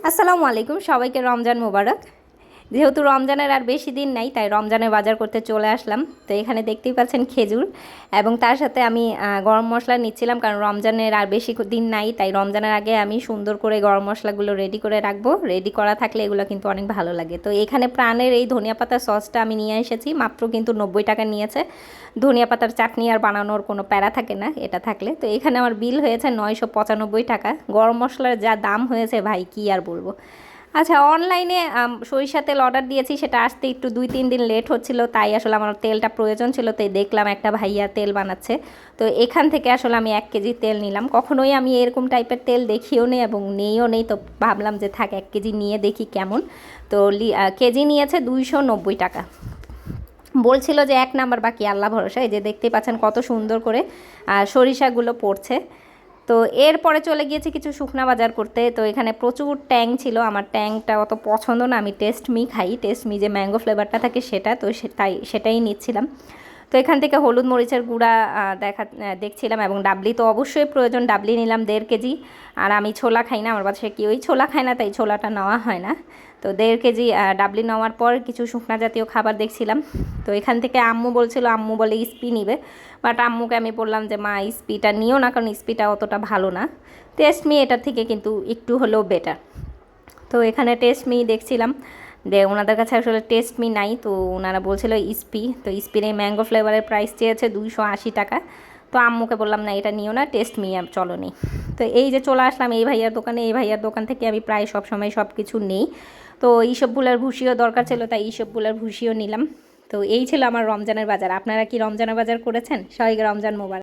আসসালামু আলাইকুম, সবাইকে রমজান মোবারক। যেহেতু রমজানের আর বেশি দিন নাই, তাই রমজানের বাজার করতে চলে আসলাম। তো এখানে দেখতেই পাচ্ছেন খেজুর, এবং তার সাথে আমি গরম মশলা নিচ্ছিলাম, কারণ রমজানের আর বেশি দিন নাই। তাই রমজানের আগে আমি সুন্দর করে গরম মশলাগুলো রেডি করে রাখবো। রেডি করা থাকলে এগুলো কিন্তু অনেক ভালো লাগে। তো এখানে প্রাণের এই ধনিয়া পাতার সসটা আমি নিয়ে এসেছি, মাত্র কিন্তু 90 টাকা নিয়েছে। ধনিয়া পাতার চাটনি আর বানানোর কোনো প্যারা থাকে না এটা থাকলে। তো এখানে আমার বিল হয়েছে 995 টাকা। গরম মশলার যা দাম হয়েছে ভাই, কি আর বলবো। আচ্ছা, অনলাইনে সরিষা তেল অর্ডার দিয়েছি, সেটা আসতে একটু 2-3 দিন লেট হচ্ছিল। তাই আসলে আমার তেলটা প্রয়োজন ছিল, তাই দেখলাম একটা ভাইয়া তেল বানাচ্ছে। তো এখান থেকে আসলে আমি 1 কেজি তেল নিলাম। কখনোই আমি এরকম টাইপের তেল দেখিও নেই এবং নেইও নেই, তো ভাবলাম যে থাক 1 কেজি নিয়ে দেখি কেমন। তো কেজি নিয়েছে 290 টাকা। বলছিল যে 1 নাম্বার, বাকি আল্লাহ ভরসা। এই যে দেখতেই পাচ্ছেন কত সুন্দর করে সরিষাগুলো পড়ছে। তো এরপরে চলে গিয়েছি কিছু শুকনা বাজার করতে। তো এখানে প্রচুর ট্যাং ছিল। আমার ট্যাংটা অত পছন্দ না, আমি টেস্ট মি খাই। টেস্ট মি যে ম্যাঙ্গো ফ্লেভারটা থাকে সেটা, তো সেটাই নিচ্ছিলাম। তো এখান থেকে হলুদ মরিচের গুঁড়া দেখছিলাম, এবং ডাবলি তো অবশ্যই প্রয়োজন। ডাবলি নিলাম 1.5 কেজি। আর আমি ছোলা খাই না, আমার বাসায় কেউই ছোলা খায় না, তাই ছোলাটা নেওয়া হয় না। তো 1.5 কেজি ডাবলি নেওয়ার পর কিছু শুকনা জাতীয় খাবার দেখছিলাম। তো এখান থেকে আম্মু বলছিল, আম্মু বলে স্পি নিবে। বাট আম্মুকে আমি বললাম যে মা, স্পিটা নিও না, কারণ স্পিটা অতটা ভালো না। টেস্ট মি এটার থেকে কিন্তু একটু হলেও বেটার। তো এখানে টেস্ট মি দেখছিলাম যে ওনাদের কাছে আসলে টেস্ট মি নাই, তো ওনারা বলছিল স্পি। তো স্পির এই ম্যাঙ্গো ফ্লেভারের প্রাইস চেয়েছে 280 টাকা। তো আম্মুকে বললাম না, এটা নিও না, টেস্ট মি চলো নেই। তো এই যে চলে আসলাম এই ভাইয়ার দোকানে। এই ভাইয়ার দোকান থেকে আমি প্রায় সব সময় সব কিছু নেই। তো এইসবগুলোর ভুসিও দরকার ছিল, তাই এইসবগুলোর ভুসিও নিলাম। তো এই ছিল আমার রমজানের বাজার। আপনারা কি রমজানের বাজার করেছেন? সবাইকে রমজান মোবারক।